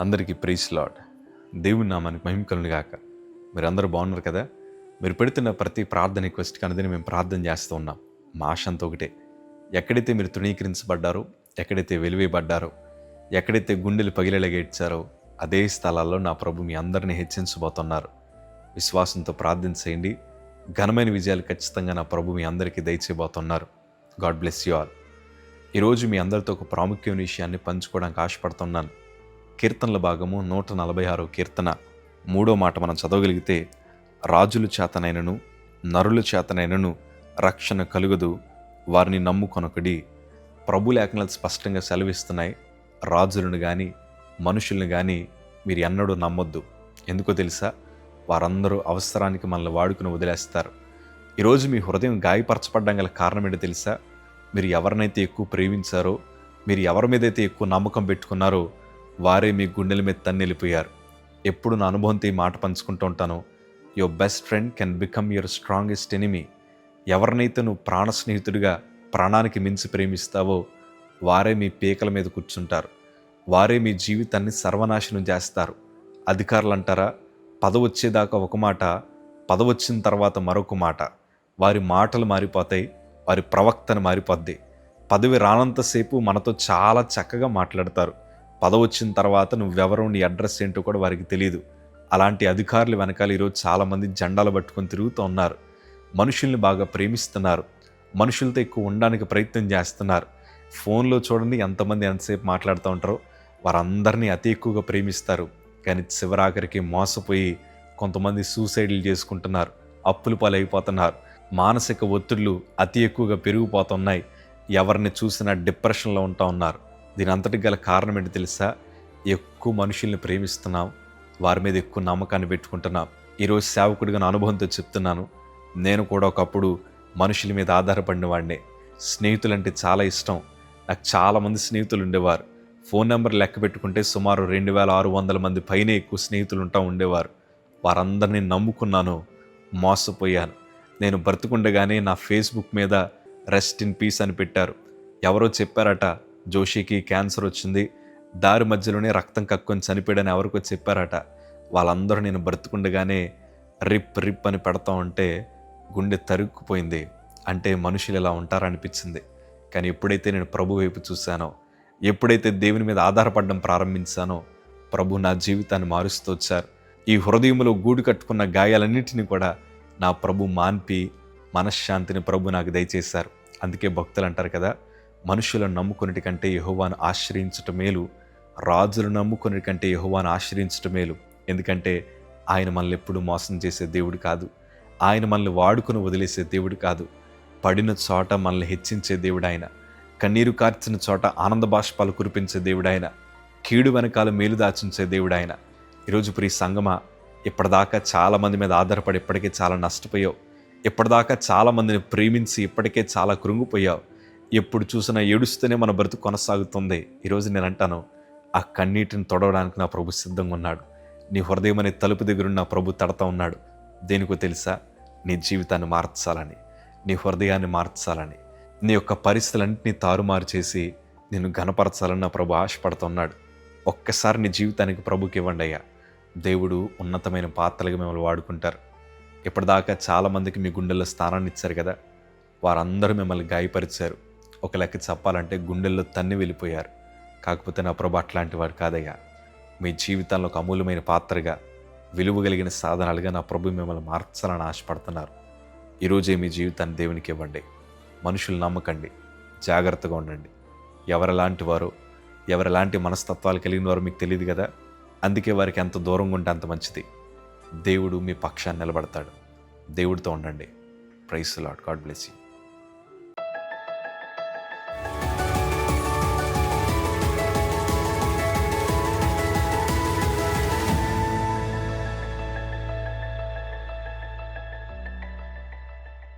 అందరికీ praise lord. దేవుని నామానికి మహిమ కలుగును గాక. మీరందరూ బాగున్నారు కదా? మీరు పెడుతున్న ప్రతి ప్రార్థన రిక్వెస్ట్ కనుదని మేము ప్రార్థన చేస్తూ ఉన్నాం. మా ఆశ అంతా ఒకటే, ఎక్కడైతే మీరు తృణీకరించబడ్డారో, ఎక్కడైతే వెలివేయబడ్డారో, ఎక్కడైతే గుండెలు పగిలేలాగా ఏడ్చారో అదే స్థలాల్లో నా ప్రభు మీ అందరినీ హెచ్చించబోతున్నారు. విశ్వాసంతో ప్రార్థన చేయండి. ఘనమైన విజయాలు ఖచ్చితంగా నా ప్రభు మీ అందరికీ దయచేయబోతున్నారు. God bless you all. ఈరోజు మీ అందరితో ఒక ప్రాముఖ్యమైన విషయాన్ని పంచుకోవడానికి ఆశపడుతున్నాను. కీర్తనల భాగము 146 కీర్తన 3వ మాట మనం చదవగలిగితే, రాజుల చేతనైనను నరుల చేతనైనను రక్షణ కలుగదు, వారిని నమ్ముకొనొకడి. ప్రభు లేఖనాలు స్పష్టంగా సెలవిస్తున్నాయి, రాజులను కానీ మనుషులను కానీ మీరు ఎన్నడూ నమ్మొద్దు. ఎందుకో తెలుసా? వారందరూ అవసరానికి మనల్ని వాడుకుని వదిలేస్తారు. ఈరోజు మీ హృదయం గాయపరచబడ్డం గల కారణం ఏంటో తెలుసా? మీరు ఎవరినైతే ఎక్కువ ప్రేమించారో, మీరు ఎవరి మీదైతే ఎక్కువ నమ్మకం పెట్టుకున్నారో వారే మీ గుండెల మీద తన్ని వెళ్ళిపోయారు. ఎప్పుడు నా అనుభవంతో ఈ మాట పంచుకుంటూ ఉంటాను, your best friend can become your strongest enemy. ఎవరినైతే నువ్వు ప్రాణ స్నేహితుడిగా ప్రాణానికి మించి ప్రేమిస్తావో వారే మీ పీకల మీద కూర్చుంటారు. వారే మీ జీవితాన్ని సర్వనాశనం చేస్తారు. అధికారులు అంటారా, పదవి వచ్చేదాకా ఒక మాట, పదవి వచ్చిన తర్వాత మరొక మాట. వారి మాటలు మారిపోతాయి, వారి ప్రవక్తను మారిపోద్ది. పదవి రానంతసేపు మనతో చాలా చక్కగా మాట్లాడతారు. పదవి వచ్చిన తర్వాత నువ్వెవరో, నీ అడ్రస్ ఏంటో కూడా వారికి తెలియదు. అలాంటి అధికారులు వెనకాల ఈరోజు చాలామంది జెండాలు పట్టుకొని తిరుగుతూ ఉన్నారు. మనుషుల్ని బాగా ప్రేమిస్తున్నారు, మనుషులతో ఎక్కువ ఉండడానికి ప్రయత్నం చేస్తున్నారు. ఫోన్లో చూడండి ఎంతమంది ఎంతసేపు మాట్లాడుతూ ఉంటారో, వారందరినీ అతి ఎక్కువగా ప్రేమిస్తారు. కానీ చివరాఖరికి మోసపోయి కొంతమంది సూసైడ్లు చేసుకుంటున్నారు, అప్పుల పాలైపోతున్నారు. మానసిక ఒత్తిళ్లు అతి ఎక్కువగా పెరిగిపోతున్నాయి. ఎవరిని చూసినా డిప్రెషన్లో ఉంటూ ఉన్నారు. దీని అంతటికి గల కారణం ఏంటి తెలుసా? ఎక్కువ మనుషుల్ని ప్రేమిస్తున్నాం, వారి మీద ఎక్కువ నమ్మకాన్ని పెట్టుకుంటున్నాం. ఈరోజు సేవకుడిగా నా అనుభవంతో చెప్తున్నాను, నేను కూడా ఒకప్పుడు మనుషుల మీద ఆధారపడిన వాడినే. స్నేహితులంటే చాలా ఇష్టం. నాకు చాలామంది స్నేహితులు ఉండేవారు. ఫోన్ నెంబర్ లెక్క పెట్టుకుంటే సుమారు 2600 మంది పైనే ఎక్కువ స్నేహితులు ఉండేవారు. వారందరినీ నమ్ముకున్నాను, మోసపోయాను. నేను బ్రతుకుండగానే నా ఫేస్బుక్ మీద రెస్ట్ ఇన్ పీస్ అని పెట్టారు. ఎవరో చెప్పారట, జోషికి క్యాన్సర్ వచ్చింది, దారి మధ్యలోనే రక్తం కక్కుని చనిపోయాడని ఎవరికో చెప్పారట. వాళ్ళందరూ నేను బ్రతుకుండగానే రిప్ అని పెడతా ఉంటే గుండె తరుక్కుపోయింది. అంటే మనుషులు ఇలా ఉంటారనిపించింది. కానీ ఎప్పుడైతే నేను ప్రభు వైపు చూశానో, ఎప్పుడైతే దేవుని మీద ఆధారపడడం ప్రారంభించానో, ప్రభు నా జీవితాన్ని మారుస్తూ వచ్చారు. ఈ హృదయంలో గూడు కట్టుకున్న గాయాలన్నింటినీ కూడా నా ప్రభు మాన్పి మనశ్శాంతిని ప్రభు నాకు దయచేశారు. అందుకే భక్తులు అంటారు కదా, మనుషులను నమ్ముకునేటి కంటే యెహోవాను ఆశ్రయించటం మేలు, రాజులను నమ్ముకునేటి కంటే యెహోవాను ఆశ్రయించటం మేలు. ఎందుకంటే ఆయన మనల్ని ఎప్పుడు మోసం చేసే దేవుడు కాదు. ఆయన మనల్ని వాడుకుని వదిలేసే దేవుడు కాదు. పడిన చోట మనల్ని హెచ్చించే దేవుడు ఆయన. కన్నీరు కార్చిన చోట ఆనంద బాష్పాలు కురిపించే దేవుడు ఆయన. కీడు వెనకాల మేలు దాచించే దేవుడు ఆయన. ఈరోజు ప్రియ సంగమా, ఇప్పటిదాకా చాలామంది మీద ఆధారపడి ఇప్పటికే చాలా నష్టపోయావు. ఇప్పటిదాకా చాలామందిని ప్రేమించి ఇప్పటికే చాలా కృంగిపోయావు. ఎప్పుడు చూసినా ఏడుస్తూనే మన బ్రతుకు కొనసాగుతుంది. ఈరోజు నేను అంటాను, ఆ కన్నీటిని తొడవడానికి నా ప్రభు సిద్ధంగా ఉన్నాడు. నీ హృదయం అనే తలుపు దగ్గర నా ప్రభు తడతా ఉన్నాడు. దేనికో తెలుసా? నీ జీవితాన్ని మార్చాలని, నీ హృదయాన్ని మార్చాలని, నీ యొక్క పరిస్థితులన్నింటినీ తారుమారు చేసి నిన్ను ఘనపరచాలని నా ప్రభు ఆశపడుతున్నాడు. ఒక్కసారి నీ జీవితానికి ప్రభుకి ఇవ్వండి అయ్యా. దేవుడు ఉన్నతమైన పాత్రలుగా మిమ్మల్ని వాడుకుంటారు. ఇప్పటిదాకా చాలామందికి మీ గుండెల్లో స్థానాన్ని ఇచ్చారు కదా, వారందరూ మిమ్మల్ని గాయపరిచారు. ఒక లెక్క చెప్పాలంటే గుండెల్లో తన్ని వెళ్ళిపోయారు. కాకపోతే నా ప్రభు అట్లాంటి వాడు కాదయ్యా. మీ జీవితంలో ఒక అమూల్యమైన పాత్రగా, విలువ కలిగిన సాధనాలుగా నా ప్రభు మిమ్మల్ని మార్చాలని ఆశపడుతున్నారు. ఈరోజే మీ జీవితాన్ని దేవునికి ఇవ్వండి. మనుషులు నమ్మకండి, జాగ్రత్తగా ఉండండి. ఎవరెలాంటి వారో, ఎవరెలాంటి మనస్తత్వాలు కలిగిన వారో మీకు తెలియదు కదా. అందుకే వారికి ఎంత దూరంగా ఉంటే అంత మంచిది. దేవుడు మీ పక్షాన్ని నిలబడతాడు. దేవుడితో ఉండండి. Praise the Lord. God bless you.